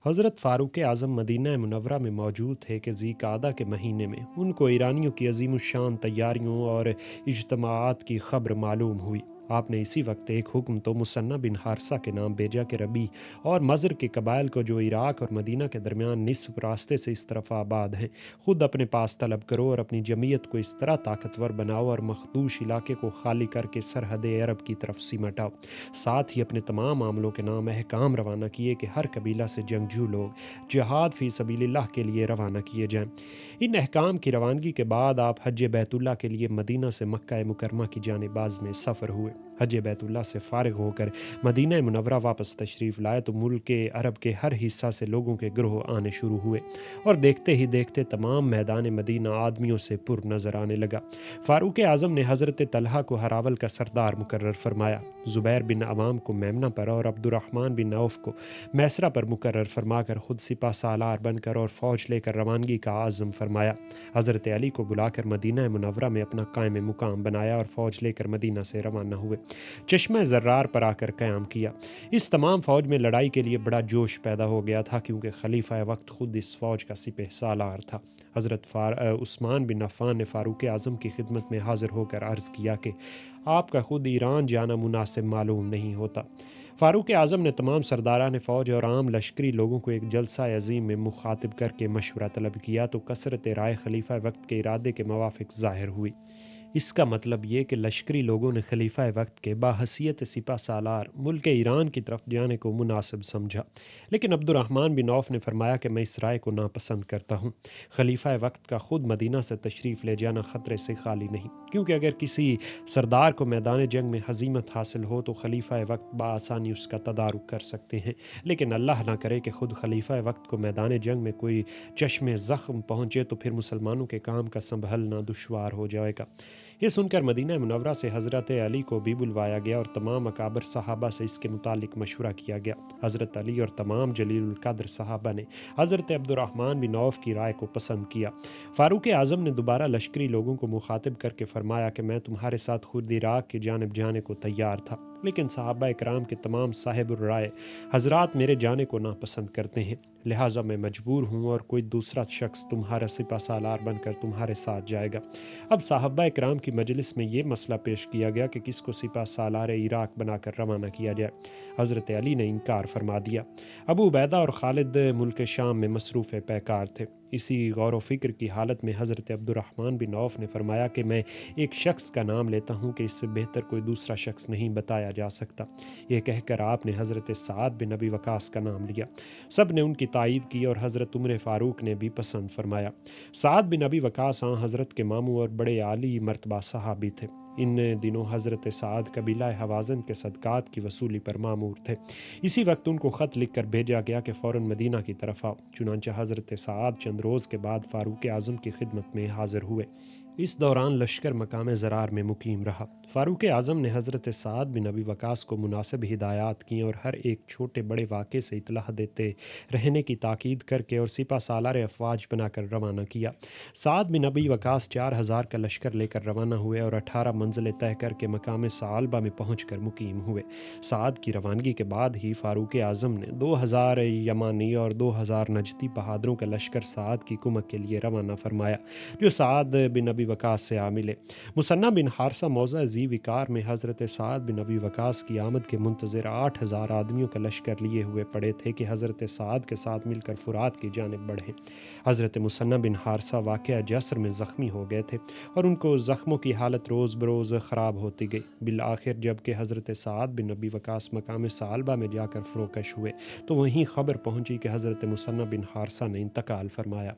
حضرت فاروق اعظم مدینہ منورہ میں موجود تھے کہ ذی قعدہ کے مہینے میں ان کو ایرانیوں کی عظیم الشان تیاریوں اور اجتماعات کی خبر معلوم ہوئی۔ آپ نے اسی وقت ایک حکم تو مثنہ بن حارثہ کے نام بھیجا کہ ربی اور مضر کے قبائل کو جو عراق اور مدینہ کے درمیان نصف راستے سے اس طرف آباد ہیں، خود اپنے پاس طلب کرو اور اپنی جمعیت کو اس طرح طاقتور بناؤ اور مخدوش علاقے کو خالی کر کے سرحد عرب کی طرف سمٹاؤ۔ ساتھ ہی اپنے تمام عاملوں کے نام احکام روانہ کیے کہ ہر قبیلہ سے جنگجو لوگ جہاد فی سبیل اللہ کے لیے روانہ کیے جائیں۔ ان احکام کی روانگی کے بعد آپ حج بیت اللہ کے لیے مدینہ سے مکہ مکرمہ کی جانب میں سفر ہوئے۔ حج بیت اللہ سے فارغ ہو کر مدینہ منورہ واپس تشریف لائے تو ملک عرب کے ہر حصہ سے لوگوں کے گروہ آنے شروع ہوئے اور دیکھتے ہی دیکھتے تمام میدان مدینہ آدمیوں سے پر نظر آنے لگا۔ فاروق اعظم نے حضرت طلحہ کو ہراول کا سردار مقرر فرمایا، زبیر بن عوام کو میمنہ پر اور عبد الرحمن بن عوف کو میسرہ پر مقرر فرما کر خود سپہ سالار بن کر اور فوج لے کر روانگی کا عزم فرمایا۔ حضرت علی کو بلا کر مدینہ منورہ میں اپنا قائم مقام بنایا اور فوج لے کر مدینہ سے روانہ ہوئے۔ چشمہ زرار پر آ کر قیام کیا۔ اس تمام فوج میں لڑائی کے لیے بڑا جوش پیدا ہو گیا تھا، کیونکہ خلیفہ وقت خود اس فوج کا سپہ سالار تھا۔ حضرت عثمان بن عفان نے فاروق اعظم کی خدمت میں حاضر ہو کر عرض کیا کہ آپ کا خود ایران جانا مناسب معلوم نہیں ہوتا۔ فاروق اعظم نے تمام سرداران فوج اور عام لشکری لوگوں کو ایک جلسہ عظیم میں مخاطب کر کے مشورہ طلب کیا تو کثرت رائے خلیفہ وقت کے ارادے کے موافق ظاہر ہوئی۔ اس کا مطلب یہ کہ لشکری لوگوں نے خلیفہ وقت کے باحثیت سپہ سالار ملک ایران کی طرف جانے کو مناسب سمجھا، لیکن عبد الرحمن بن عوف نے فرمایا کہ میں اس رائے کو ناپسند کرتا ہوں۔ خلیفہ وقت کا خود مدینہ سے تشریف لے جانا خطرے سے خالی نہیں، کیونکہ اگر کسی سردار کو میدان جنگ میں ہزیمت حاصل ہو تو خلیفہ وقت بآسانی اس کا تدارک کر سکتے ہیں، لیکن اللہ نہ کرے کہ خود خلیفہ وقت کو میدان جنگ میں کوئی چشم زخم پہنچے تو پھر مسلمانوں کے کام کا سنبھلنا دشوار ہو جائے گا۔ یہ سن کر مدینہ منورہ سے حضرت علی کو بھی بلوایا گیا اور تمام اکابر صحابہ سے اس کے متعلق مشورہ کیا گیا۔ حضرت علی اور تمام جلیل القدر صحابہ نے حضرت عبد الرحمن بن عوف کی رائے کو پسند کیا۔ فاروق اعظم نے دوبارہ لشکری لوگوں کو مخاطب کر کے فرمایا کہ میں تمہارے ساتھ خود عراق کی جانب جانے کو تیار تھا، لیکن صحابہ اکرام کے تمام صاحب الرائے حضرات میرے جانے کو ناپسند کرتے ہیں، لہٰذا میں مجبور ہوں اور کوئی دوسرا شخص تمہارا سپہ سالار بن کر تمہارے ساتھ جائے گا۔ اب صحابہ اکرام کی مجلس میں یہ مسئلہ پیش کیا گیا کہ کس کو سپہ سالار عراق بنا کر روانہ کیا جائے۔ حضرت علی نے انکار فرما دیا۔ ابو عبیدہ اور خالد ملک شام میں مصروف پیکار تھے۔ اسی غور و فکر کی حالت میں حضرت عبد الرحمن بن عوف نے فرمایا کہ میں ایک شخص کا نام لیتا ہوں کہ اس سے بہتر کوئی دوسرا شخص نہیں بتایا جا سکتا۔ یہ کہہ کر آپ نے حضرت سعد بن ابی وقاص کا نام لیا۔ سب نے ان کی تائید کی اور حضرت عمر فاروق نے بھی پسند فرمایا۔ سعد بن ابی وقاص حضرت کے ماموں اور بڑے عالی مرتبہ صحابی تھے۔ ان دنوں حضرت سعد قبیلہ حوازن کے صدقات کی وصولی پر مامور تھے۔ اسی وقت ان کو خط لکھ کر بھیجا گیا کہ فوراً مدینہ کی طرف آؤ۔ چنانچہ حضرت سعد چند روز کے بعد فاروق اعظم کی خدمت میں حاضر ہوئے۔ اس دوران لشکر مقام زرار میں مقیم رہا۔ فاروق اعظم نے حضرت سعد بن ابی وقاص کو مناسب ہدایات کی اور ہر ایک چھوٹے بڑے واقعے سے اطلاع دیتے رہنے کی تاکید کر کے اور سپہ سالار افواج بنا کر روانہ کیا۔ سعد بن ابی وقاص 4000 کا لشکر لے کر روانہ ہوئے اور 18 منزلیں طے کر کے مقام ثعلبہ میں پہنچ کر مقیم ہوئے۔ سعد کی روانگی کے بعد ہی فاروق اعظم نے 2000 یمانی اور 2000 نجدی بہادروں کا لشکر سعد کی کمک کے لیے روانہ فرمایا، جو سعد بن ابی وقاص سے آ ملے۔ مثنہ بن حارثہ موضع ذی وقار میں حضرت سعد بن ابی وقاص کی آمد کے منتظر 8000 آدمیوں کا لشکر لیے ہوئے پڑے تھے کہ حضرت سعد کے ساتھ مل کر فرات کی جانب بڑھیں۔ حضرت مثنہ بن حارثہ واقعہ جسر میں زخمی ہو گئے تھے اور ان کو زخموں کی حالت روز بروز خراب ہوتی گئی۔ بالآخر جب کہ حضرت سعد بن ابی وقاص مقام ثعلبہ میں جا کر فروکش ہوئے تو وہیں خبر پہنچی کہ حضرت مثنہ بن حارثہ نے انتقال فرمایا۔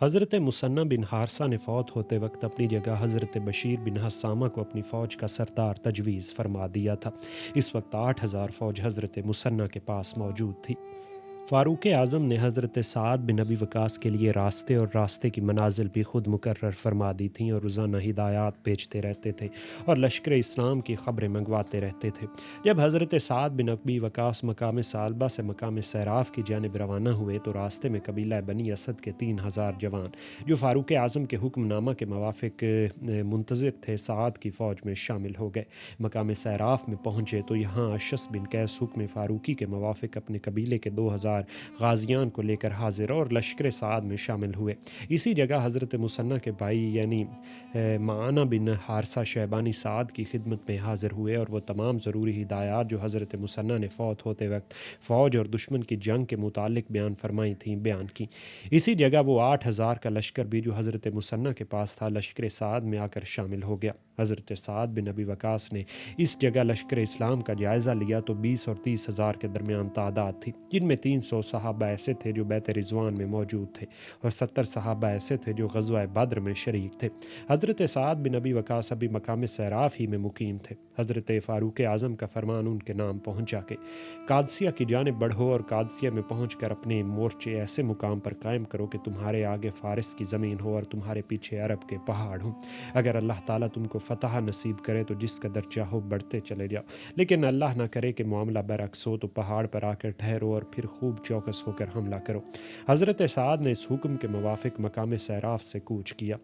حضرت مثنہ بن حارثہ نے فوت ہوتے وقت اپنی جگہ حضرت بشیر بن حسامہ کو اپنی فوج کا سردار تجویز فرما دیا تھا۔ اس وقت 8000 فوج حضرت مثنہ کے پاس موجود تھی۔ فاروق اعظم نے حضرت سعد بن ابی وقاص کے لیے راستے اور راستے کی منازل بھی خود مقرر فرما دی تھیں اور روزانہ ہدایات بھیجتے رہتے تھے اور لشکر اسلام کی خبریں منگواتے رہتے تھے۔ جب حضرت سعد بن ابی وقاص مقام ثعلبہ سے مقام سیراف کی جانب روانہ ہوئے تو راستے میں قبیلہ بنی اسد کے 3000 جوان جو فاروق اعظم کے حکم نامہ کے موافق منتظر تھے سعد کی فوج میں شامل ہو گئے۔ مقام سیراف میں پہنچے تو یہاں اشس بن قیس حکم فاروقی کے موافق اپنے قبیلے کے 2000 سوار غازیان کو لے کر حاضر اور لشکر سعد میں شامل ہوئے۔ اسی جگہ حضرت مثنیٰ کے بھائی یعنی معانہ بن حارثہ شیبانی سعد کی خدمت میں حاضر ہوئے اور وہ تمام ضروری ہدایات جو حضرت مثنیٰ نے فوت ہوتے وقت فوج اور دشمن کی جنگ کے متعلق بیان فرمائی تھیں بیان کی۔ اسی جگہ وہ 8,000 کا لشکر بھی جو حضرت مثنیٰ کے پاس تھا لشکر سعد میں آ کر شامل ہو گیا۔ حضرت سعد بن ابی وقاص نے اس جگہ لشکر اسلام کا جائزہ لیا تو 20 اور 30,000 کے درمیان تعداد تھی، جن میں 300 صحابہ ایسے تھے جو بیت رضوان میں موجود تھے اور 70 صحابہ ایسے تھے جو غزوہ بدر میں شریک تھے۔ حضرت سعد بن ابی وقاص ابھی مقام سیراف ہی میں مقیم تھے۔ حضرت فاروق اعظم کا فرمان ان کے نام پہنچا کہ قادسیہ کی جانب بڑھو اور قادسیہ میں پہنچ کر اپنے مورچے ایسے مقام پر قائم کرو کہ تمہارے آگے فارس کی زمین ہو اور تمہارے پیچھے عرب کے پہاڑ ہوں۔ اگر اللہ تعالیٰ تم کو فتح نصیب کرے تو جس قدر چاہو بڑھتے چلے جاؤ، لیکن اللہ نہ کرے کہ معاملہ برعکس ہو تو پہاڑ پر آ کر ٹھہرو اور پھر خوب چوکس ہو کر حملہ کرو۔ حضرت سعد نے اس حکم کے موافق مقام سیراف سے کوچ کیا۔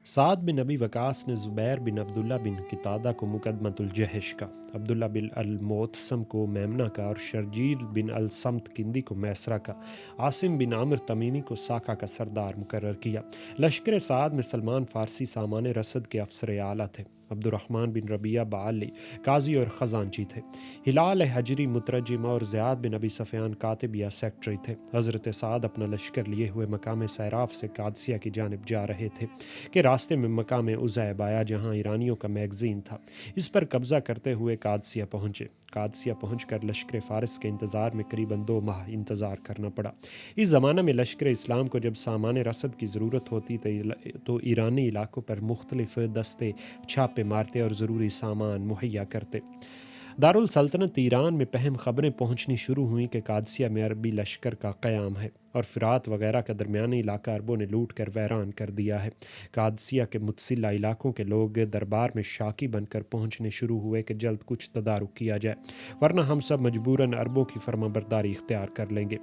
سعد بن ابی وقاص نے زبیر بن عبداللہ بن قتادہ کو مقدمۃ الجہش کا، عبداللہ بن المعتصم کو میمنہ کا اور شرجیل بن الصمت کندی کو میسرہ کا، عاصم بن عامر تمیمی کو ساکا کا سردار مقرر کیا۔ لشکر سعد میں سلمان فارسی سامان رسد کے افسر اعلیٰ تھے، عبد الرحمن بن ربیعہ بعلی قاضی اور خزانچی تھے، ہلال حجری مترجم اور زیاد بن ابی سفیان کاتب یا سیکٹری تھے۔ حضرت سعد اپنا لشکر لیے ہوئے مقام سیراف سے قادسیہ کی جانب جا رہے تھے کہ راستے میں مقام عزیب آیا جہاں ایرانیوں کا میگزین تھا۔ اس پر قبضہ کرتے ہوئے قادسیہ پہنچے۔ قادسیہ پہنچ کر لشکر فارس کے انتظار میں قریباً 2 ماہ انتظار کرنا پڑا۔ اس زمانہ میں لشکر اسلام کو جب سامان رسد کی ضرورت ہوتی تو ایرانی علاقوں پر مختلف دستے چھاپے مارتے اور ضروری سامان مہیا کرتے۔ دارالسلطنت ایران میں پہم خبریں پہنچنی شروع ہوئیں کہ قادسیہ میں عربی لشکر کا قیام ہے اور فرات وغیرہ کا درمیانی علاقہ عربوں نے لوٹ کر ویران کر دیا ہے۔ قادسیہ کے متصلہ علاقوں کے لوگ دربار میں شاکی بن کر پہنچنے شروع ہوئے کہ جلد کچھ تدارک کیا جائے، ورنہ ہم سب مجبوراً عربوں کی فرما برداری اختیار کر لیں گے۔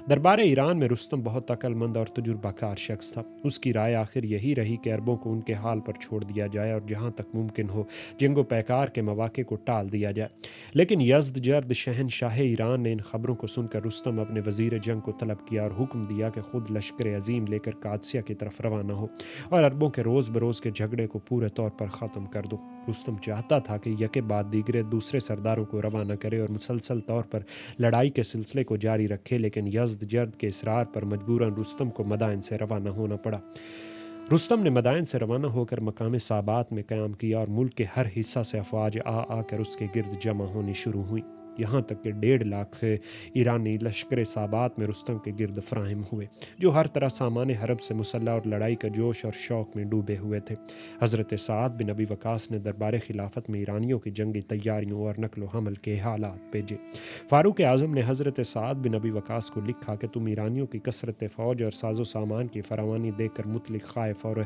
دربار ایران میں رستم بہت عقل مند اور تجربہ کار شخص تھا۔ اس کی رائے آخر یہی رہی کہ عربوں کو ان کے حال پر چھوڑ دیا جائے اور جہاں تک ممکن ہو جنگ و پیکار کے مواقع کو ٹال دیا جائے۔ لیکن یزدجرد شہنشاہ ایران نے ان خبروں کو سن کر رستم اپنے وزیر جنگ کو طلب کیا اور حکم دیا کہ خود لشکر عظیم لے کر قادسیہ کی طرف روانہ ہو اور عربوں کے روز بروز کے جھگڑے کو پورے طور پر ختم کر دو۔ رستم چاہتا تھا کہ یکے بعد دیگرے دوسرے سرداروں کو روانہ کرے اور مسلسل طور پر لڑائی کے سلسلے کو جاری رکھے، لیکن یزدجرد کے اصرار پر مجبوراً رستم کو مدائن سے روانہ ہونا پڑا۔ رستم نے مدائن سے روانہ ہو کر مقام صابات میں قیام کیا اور ملک کے ہر حصہ سے افواج آ کر اس کے گرد جمع ہونی شروع ہوئیں، یہاں تک کہ 1.5 لاکھ ایرانی لشکر صابات میں رستم کے گرد فراہم ہوئے، جو ہر طرح سامان حرب سے مسلح اور لڑائی کا جوش اور شوق میں ڈوبے ہوئے تھے۔ حضرت سعد بن ابی وقاص نے دربار خلافت میں ایرانیوں کی جنگی تیاریوں اور نقل و حمل کے حالات بھیجے۔ فاروق اعظم نے حضرت سعد بن ابی وقاص کو لکھا کہ تم ایرانیوں کی کثرت فوج اور ساز و سامان کی فراوانی دیکھ کر مطلق خائف اور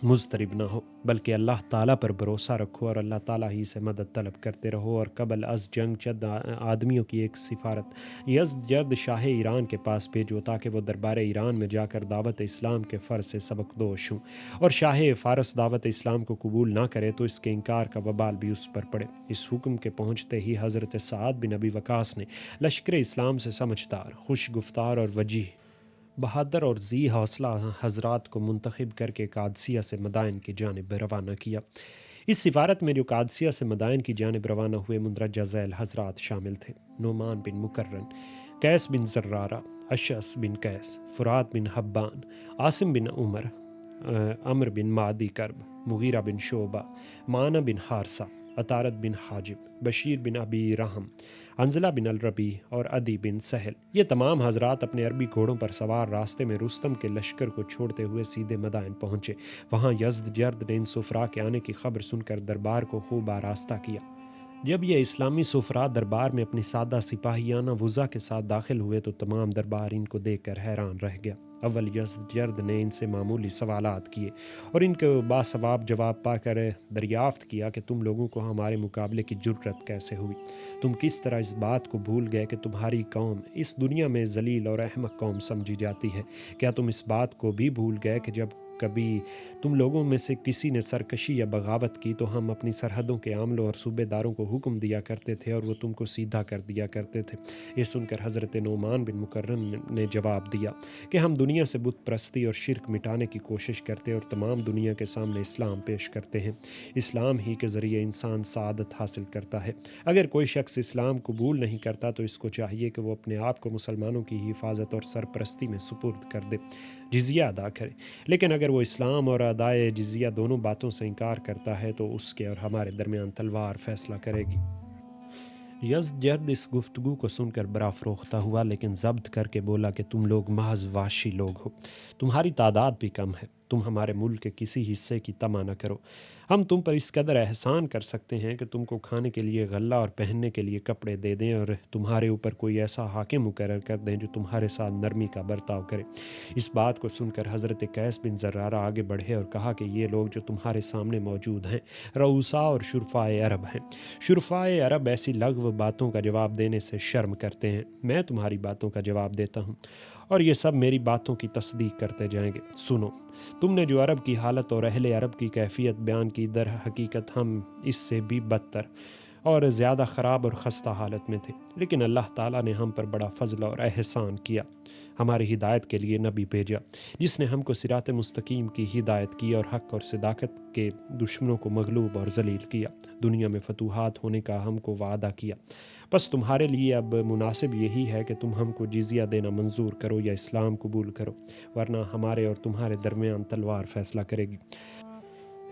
مضطرب نہ ہو، بلکہ اللہ تعالیٰ پر بھروسہ رکھو اور اللہ تعالیٰ ہی سے مدد طلب کرتے رہو، اور قبل از جنگ چند آدمیوں کی ایک سفارت یزدجرد شاہ ایران کے پاس بھیجو تاکہ وہ دربار ایران میں جا کر دعوت اسلام کے فرض سے سبق دوش ہوں، اور شاہ فارس دعوت اسلام کو قبول نہ کرے تو اس کے انکار کا وبال بھی اس پر پڑے۔ اس حکم کے پہنچتے ہی حضرت سعد بن ابی وقاص نے لشکر اسلام سے سمجھدار، خوش گفتار اور وجیح، بہادر اور ذی حوصلہ حضرات کو منتخب کر کے قادسیہ سے مدائن کی جانب روانہ کیا۔ اس سفارت میں جو قادسیہ سے مدائن کی جانب روانہ ہوئے مندرجہ ذیل حضرات شامل تھے: نعمان بن مقرن، قیس بن زرارہ، اشعث بن قیس، فرات بن حبان، عاصم بن عمر، عمر بن معدی کرب، مغیرہ بن شعبہ، معانہ بن حارثہ، عطارد بن حاجب، بشیر بن ابی رحم، حنظلہ بن الربیع اور عدی بن سہل۔ یہ تمام حضرات اپنے عربی گھوڑوں پر سوار راستے میں رستم کے لشکر کو چھوڑتے ہوئے سیدھے مدائن پہنچے۔ وہاں یزدجرد نے ان سفراء کے آنے کی خبر سن کر دربار کو خوب آراستہ کیا۔ جب یہ اسلامی سفراء دربار میں اپنی سادہ سپاہیانہ وضع کے ساتھ داخل ہوئے تو تمام دربار ان کو دیکھ کر حیران رہ گیا۔ اول یزدجرد نے ان سے معمولی سوالات کیے اور ان کو باثواب جواب پا کر دریافت کیا کہ تم لوگوں کو ہمارے مقابلے کی جرأت کیسے ہوئی؟ تم کس طرح اس بات کو بھول گئے کہ تمہاری قوم اس دنیا میں ذلیل اور احمق قوم سمجھی جاتی ہے؟ کیا تم اس بات کو بھی بھول گئے کہ جب کبھی تم لوگوں میں سے کسی نے سرکشی یا بغاوت کی تو ہم اپنی سرحدوں کے عاملوں اور صوبے داروں کو حکم دیا کرتے تھے اور وہ تم کو سیدھا کر دیا کرتے تھے۔ یہ سن کر حضرت نعمان بن مکرم نے جواب دیا کہ ہم دنیا سے بت پرستی اور شرک مٹانے کی کوشش کرتے اور تمام دنیا کے سامنے اسلام پیش کرتے ہیں۔ اسلام ہی کے ذریعے انسان سعادت حاصل کرتا ہے۔ اگر کوئی شخص اسلام قبول نہیں کرتا تو اس کو چاہیے کہ وہ اپنے آپ کو مسلمانوں کی حفاظت اور سرپرستی میں سپرد کر دے، جزیہ ادا کرے۔ لیکن اگر وہ اسلام اور ادائے جزیہ دونوں باتوں سے انکار کرتا ہے تو اس کے اور ہمارے درمیان تلوار فیصلہ کرے گی۔ یزدجرد اس گفتگو کو سن کر بڑا فروختہ ہوا، لیکن ضبط کر کے بولا کہ تم لوگ محض وحشی لوگ ہو، تمہاری تعداد بھی کم ہے، تم ہمارے ملک کے کسی حصے کی طمع نہ کرو۔ ہم تم پر اس قدر احسان کر سکتے ہیں کہ تم کو کھانے کے لیے غلہ اور پہننے کے لیے کپڑے دے دیں اور تمہارے اوپر کوئی ایسا حاکم مقرر کر دیں جو تمہارے ساتھ نرمی کا برتاؤ کرے۔ اس بات کو سن کر حضرت قیس بن زرارہ آگے بڑھے اور کہا کہ یہ لوگ جو تمہارے سامنے موجود ہیں رؤساء اور شرفائے عرب ہیں۔ شرفائے عرب ایسی لغو باتوں کا جواب دینے سے شرم کرتے ہیں، میں تمہاری باتوں کا جواب دیتا ہوں اور یہ سب میری باتوں کی تصدیق کرتے جائیں گے۔ سنو، تم نے جو عرب کی حالت اور اہل عرب کی کیفیت بیان کی، در حقیقت ہم اس سے بھی بدتر اور زیادہ خراب اور خستہ حالت میں تھے، لیکن اللہ تعالیٰ نے ہم پر بڑا فضل اور احسان کیا، ہماری ہدایت کے لیے نبی بھیجا جس نے ہم کو صراط مستقیم کی ہدایت کی اور حق اور صداقت کے دشمنوں کو مغلوب اور ذلیل کیا، دنیا میں فتوحات ہونے کا ہم کو وعدہ کیا۔ بس تمہارے لیے اب مناسب یہی ہے کہ تم ہم کو جزیہ دینا منظور کرو یا اسلام قبول کرو، ورنہ ہمارے اور تمہارے درمیان تلوار فیصلہ کرے گی۔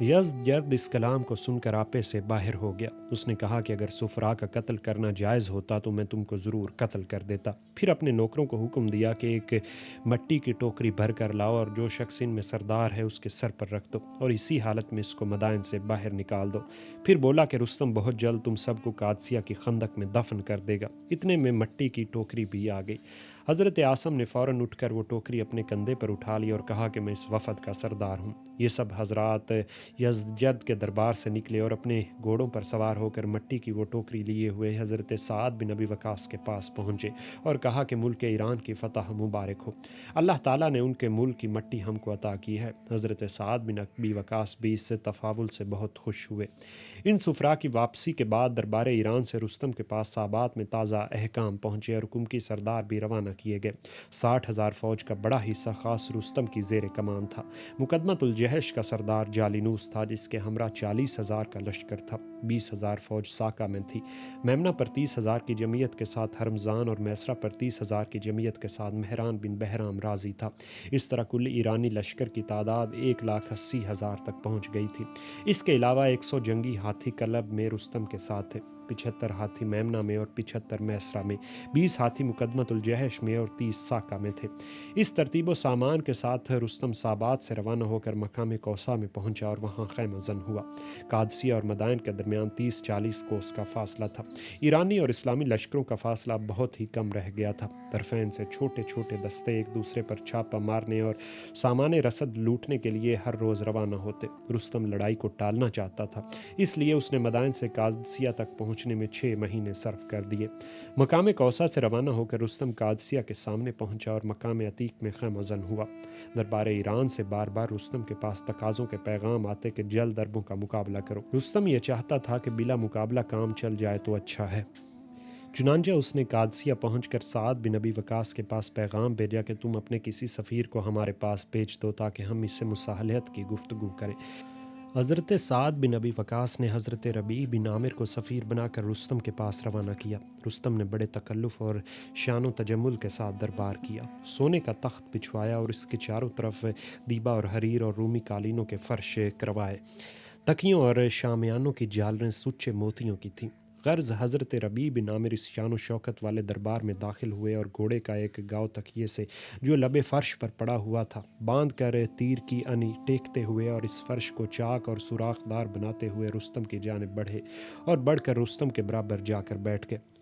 یزدجرد اس کلام کو سن کر آپے سے باہر ہو گیا۔ اس نے کہا کہ اگر سفراء کا قتل کرنا جائز ہوتا تو میں تم کو ضرور قتل کر دیتا۔ پھر اپنے نوکروں کو حکم دیا کہ ایک مٹی کی ٹوکری بھر کر لاؤ اور جو شخص ان میں سردار ہے اس کے سر پر رکھ دو اور اسی حالت میں اس کو مدائن سے باہر نکال دو۔ پھر بولا کہ رستم بہت جلد تم سب کو قادسیہ کی خندق میں دفن کر دے گا۔ اتنے میں مٹی کی ٹوکری بھی آ گئی۔ حضرت عاصم نے فوراً اٹھ کر وہ ٹوکری اپنے کندھے پر اٹھا لی اور کہا کہ میں اس وفد کا سردار ہوں۔ یہ سب حضرات یزدجرد کے دربار سے نکلے اور اپنے گھوڑوں پر سوار ہو کر مٹی کی وہ ٹوکری لیے ہوئے حضرت سعد بن ابی وقاص کے پاس پہنچے اور کہا کہ ملک ایران کی فتح مبارک ہو، اللہ تعالیٰ نے ان کے ملک کی مٹی ہم کو عطا کی ہے۔ حضرت سعد بن ابی وقاص بھی اس سے تفاول سے بہت خوش ہوئے۔ ان سفراء کی واپسی کے بعد دربار ایران سے رستم کے پاس صابات میں تازہ احکام پہنچے اور حکم کی سردار بھی روانہ کیے گئے۔ 60,000 فوج کا بڑا حصہ خاص رستم کی زیر کمان تھا۔ مقدمۃ الجیش کا سردار جالینوس تھا جس کے ہمراہ 40,000 کا لشکر تھا۔ 20,000 فوج ساکا میں تھی۔ میمنہ پر 30,000 کی جمعیت کے ساتھ ہرمزان اور میسرہ پر 30,000 کی جمعیت کے ساتھ مہران بن بہرام رازی تھا۔ اس طرح کل ایرانی لشکر کی تعداد 1,80,000 تک پہنچ گئی تھی۔ اس کے علاوہ 100 جنگی ہاتھی کلب میں رستم کے ساتھ تھے، 75 ہاتھی میمنہ میں اور 75 میسرہ میں، 20 ہاتھی مقدمۃ الجیش میں اور 30 ساکا میں تھے۔ اس ترتیب و سامان کے ساتھ رستم صابات سے روانہ ہو کر مقام کوثا میں پہنچا اور وہاں خیمہ زن ہوا۔ قادسیہ اور مدائن کے درمیان 30-40 کوس کا فاصلہ تھا۔ ایرانی اور اسلامی لشکروں کا فاصلہ بہت ہی کم رہ گیا تھا۔ طرفین سے چھوٹے چھوٹے دستے ایک دوسرے پر چھاپہ مارنے اور سامان رسد لوٹنے کے لیے ہر روز روانہ ہوتے۔ رستم لڑائی کو ٹالنا چاہتا تھا، اس لیے اس نے مدائن سے قادسیہ تک پہنچنے میں 6 مہینے صرف کر دیے۔ مقام کوثا سے روانہ ہو کر رستم قادسیہ کے سامنے پہنچا اور مقام عتیق میں خیمہ زن ہوا۔ دربار ایران سے بار بار رستم کے پاس تقاضوں کے پیغام آتے کہ جلد اربوں کا مقابلہ کرو۔ رستم یہ چاہتا تھا کہ بلا مقابلہ کام چل جائے تو اچھا ہے۔ چنانچہ اس نے قادسیہ پہنچ کر سعد بن ابی وقاص کے پاس پیغام بھیجا کہ تم اپنے کسی سفیر کو ہمارے پاس بھیج دو تاکہ ہم اس سے مصالحت کی گفتگو کریں۔ حضرت سعد بن ابی وقاص نے حضرت ربیع بن عامر کو سفیر بنا کر رستم کے پاس روانہ کیا۔ رستم نے بڑے تکلف اور شان و تجمل کے ساتھ دربار کیا، سونے کا تخت بچھوایا اور اس کے چاروں طرف دیبا اور حریر اور رومی قالینوں کے فرش کروائے۔ تکیوں اور شامیانوں کی جالریں سچے موتیوں کی تھیں۔ غرض حضرت ربیع بن عامر اس شان و شوکت والے دربار میں داخل ہوئے اور گھوڑے کا ایک گاؤ تکیے سے جو لبے فرش پر پڑا ہوا تھا باندھ کر تیر کی انی ٹیکتے ہوئے اور اس فرش کو چاک اور سوراخ دار بناتے ہوئے رستم کی جانب بڑھے اور بڑھ کر رستم کے برابر جا کر بیٹھ گئے۔